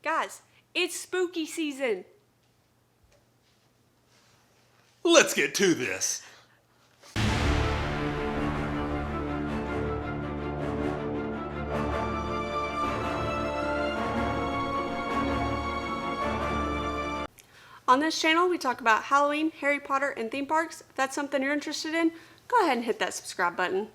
Guys, it's spooky season. Let's get to this. On this channel, we talk about Halloween, Harry Potter, and theme parks. If that's something you're interested in, go ahead and hit that subscribe button.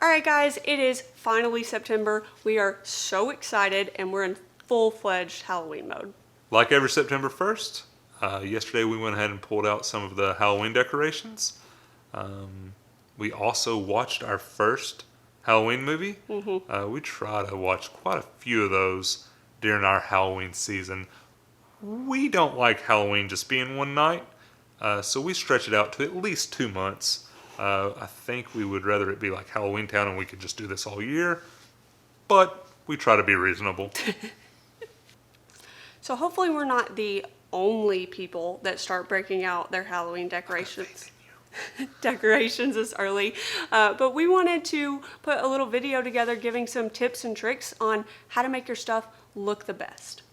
Alright guys, it is finally September. We are so excited and we're in full-fledged Halloween mode. Like every September 1st, yesterday we went ahead and pulled out some of the Halloween decorations. We also watched our first Halloween movie. We try to watch quite a few of those during our Halloween season. We don't like Halloween just being one night, so we stretch it out to at least 2 months. I think we would rather it be like Halloween Town and we could just do this all year, but we try to be reasonable. So hopefully we're not the only people that start breaking out their Halloween decorations this early, but we wanted to put a little video together giving some tips and tricks on how to make your stuff look the best.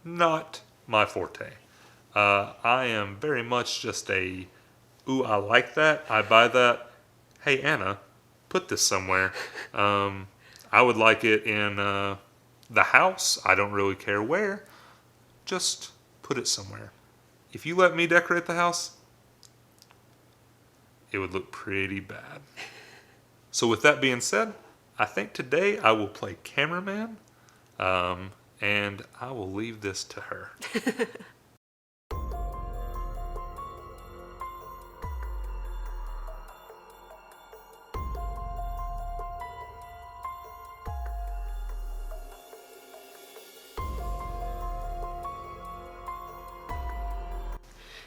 Not my forte. I am very much just a, ooh, I like that, I buy that, hey Anna, put this somewhere. I would like it in the house, I don't really care where, just put it somewhere. If you let me decorate the house, it would look pretty bad. So with that being said, I think today I will play cameraman, and I will leave this to her.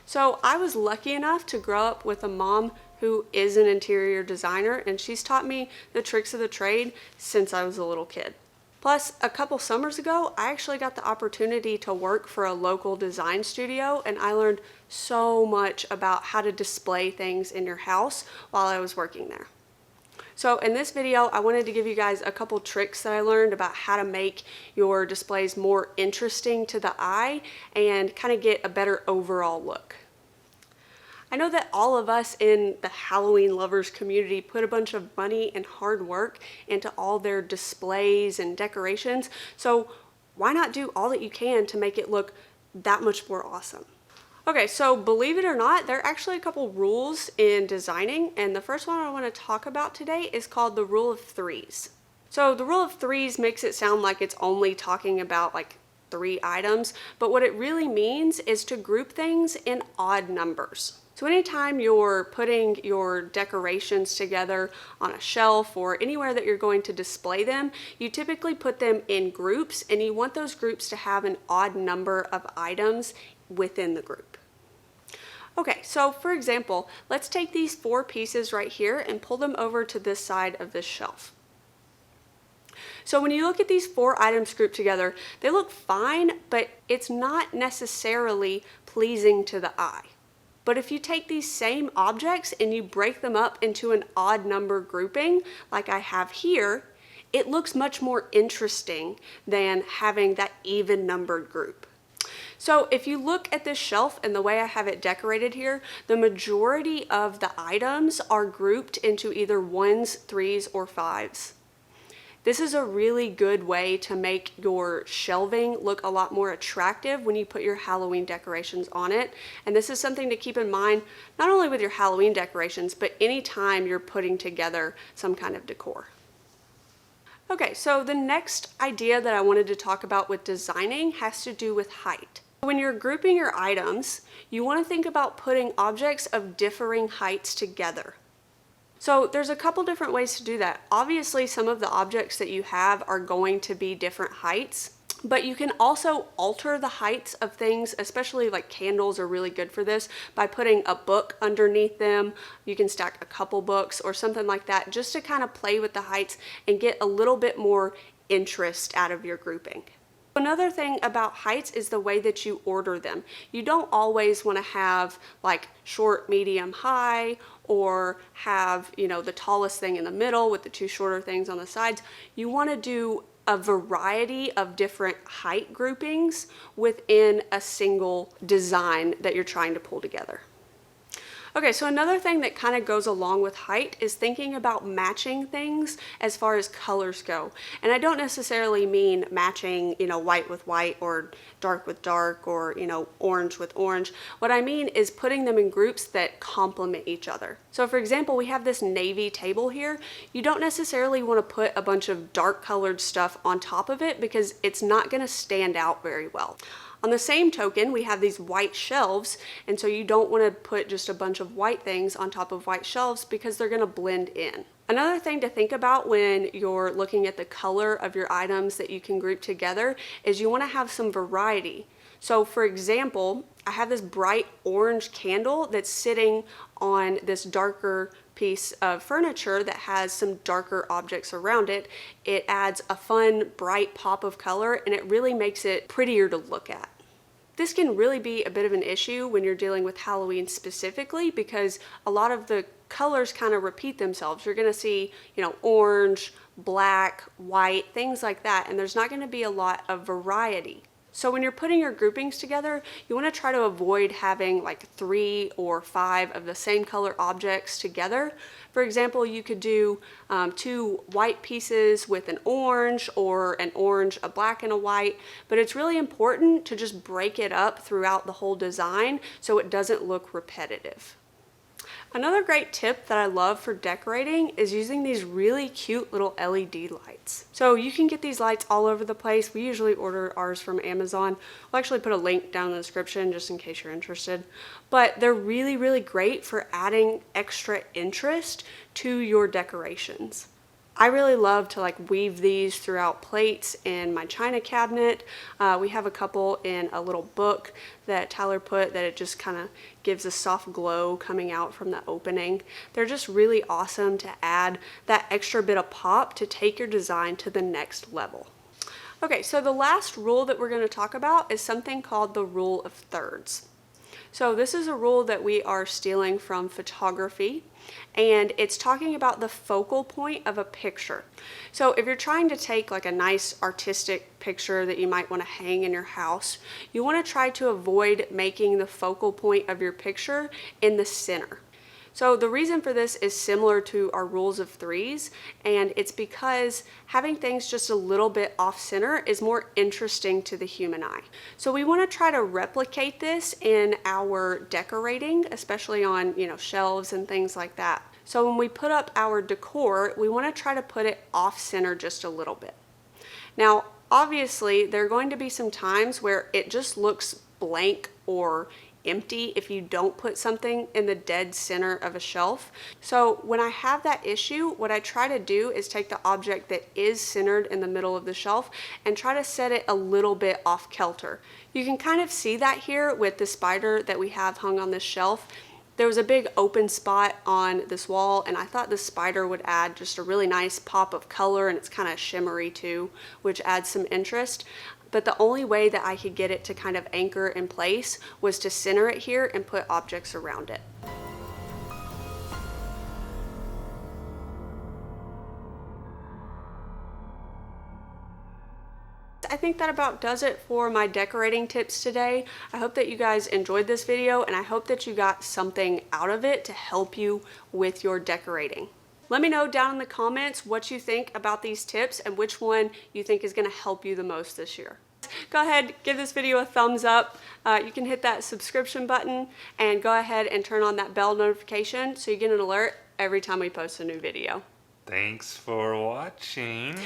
So I was lucky enough to grow up with a mom who is an interior designer, and she's taught me the tricks of the trade since I was a little kid. Plus, a couple summers ago, I actually got the opportunity to work for a local design studio, and I learned so much about how to display things in your house while I was working there. So in this video, I wanted to give you guys a couple tricks that I learned about how to make your displays more interesting to the eye and kind of get a better overall look. I know that all of us in the Halloween lovers community put a bunch of money and hard work into all their displays and decorations, so why not do all that you can to make it look that much more awesome? Okay, so believe it or not, there are actually a couple rules in designing, and the first one I want to talk about today is called the rule of threes. So the rule of threes makes it sound like it's only talking about like 3 items, but what it really means is to group things in odd numbers. So anytime you're putting your decorations together on a shelf or anywhere that you're going to display them, you typically put them in groups, and you want those groups to have an odd number of items within the group. Okay, so for example, let's take these 4 pieces right here and pull them over to this side of this shelf. So when you look at these 4 items grouped together, they look fine, but it's not necessarily pleasing to the eye. But if you take these same objects and you break them up into an odd number grouping, like I have here, it looks much more interesting than having that even numbered group. So if you look at this shelf and the way I have it decorated here, the majority of the items are grouped into either 1s, 3s, or 5s. This is a really good way to make your shelving look a lot more attractive when you put your Halloween decorations on it. And this is something to keep in mind, not only with your Halloween decorations, but anytime you're putting together some kind of decor. Okay, so the next idea that I wanted to talk about with designing has to do with height. When you're grouping your items, you want to think about putting objects of differing heights together. So there's a couple different ways to do that. Obviously, some of the objects that you have are going to be different heights, but you can also alter the heights of things, especially like candles are really good for this, by putting a book underneath them. You can stack a couple books or something like that just to kind of play with the heights and get a little bit more interest out of your grouping. Another thing about heights is the way that you order them. You don't always want to have like short, medium, high, or have, you know, the tallest thing in the middle with the 2 shorter things on the sides. You want to do a variety of different height groupings within a single design that you're trying to pull together. Okay, so another thing that kind of goes along with height is thinking about matching things as far as colors go. And I don't necessarily mean matching, white with white or dark with dark or, orange with orange. What I mean is putting them in groups that complement each other. So for example, we have this navy table here. You don't necessarily want to put a bunch of dark colored stuff on top of it because it's not going to stand out very well. On the same token, we have these white shelves, and so you don't want to put just a bunch of white things on top of white shelves because they're going to blend in. Another thing to think about when you're looking at the color of your items that you can group together is you want to have some variety. So for example, I have this bright orange candle that's sitting on this darker piece of furniture that has some darker objects around it. It adds a fun, bright pop of color, and it really makes it prettier to look at. This can really be a bit of an issue when you're dealing with Halloween specifically because a lot of the colors kind of repeat themselves. You're going to see, orange, black, white, things like that, and there's not going to be a lot of variety. So when you're putting your groupings together, you want to try to avoid having like 3 or 5 of the same color objects together. For example, you could do 2 white pieces with an orange, or an orange, a black, and a white, but it's really important to just break it up throughout the whole design so it doesn't look repetitive. Another great tip that I love for decorating is using these really cute little LED lights. So you can get these lights all over the place. We usually order ours from Amazon. We'll actually put a link down in the description just in case you're interested. But they're really, really great for adding extra interest to your decorations. I really love to weave these throughout plates in my china cabinet. We have a couple in a little book that Tyler put that it just kind of gives a soft glow coming out from the opening. They're just really awesome to add that extra bit of pop to take your design to the next level. Okay, so the last rule that we're going to talk about is something called the rule of thirds. So this is a rule that we are stealing from photography, and it's talking about the focal point of a picture. So if you're trying to take a nice artistic picture that you might want to hang in your house, you want to try to avoid making the focal point of your picture in the center. So the reason for this is similar to our rules of threes, and it's because having things just a little bit off center is more interesting to the human eye. So we want to try to replicate this in our decorating, especially on, shelves and things like that. So when we put up our decor, we want to try to put it off center just a little bit. Now, obviously, there are going to be some times where it just looks blank or empty if you don't put something in the dead center of a shelf. So when I have that issue, what I try to do is take the object that is centered in the middle of the shelf and try to set it a little bit off kilter. You can kind of see that here with the spider that we have hung on this shelf. There was a big open spot on this wall, and I thought the spider would add just a really nice pop of color, and it's kind of shimmery too, which adds some interest. But the only way that I could get it to kind of anchor in place was to center it here and put objects around it. I think that about does it for my decorating tips today. I hope that you guys enjoyed this video, and I hope that you got something out of it to help you with your decorating. Let me know down in the comments what you think about these tips and which one you think is going to help you the most this year. Go ahead, give this video a thumbs up. You can hit that subscription button and go ahead and turn on that bell notification so you get an alert every time we post a new video. Thanks for watching.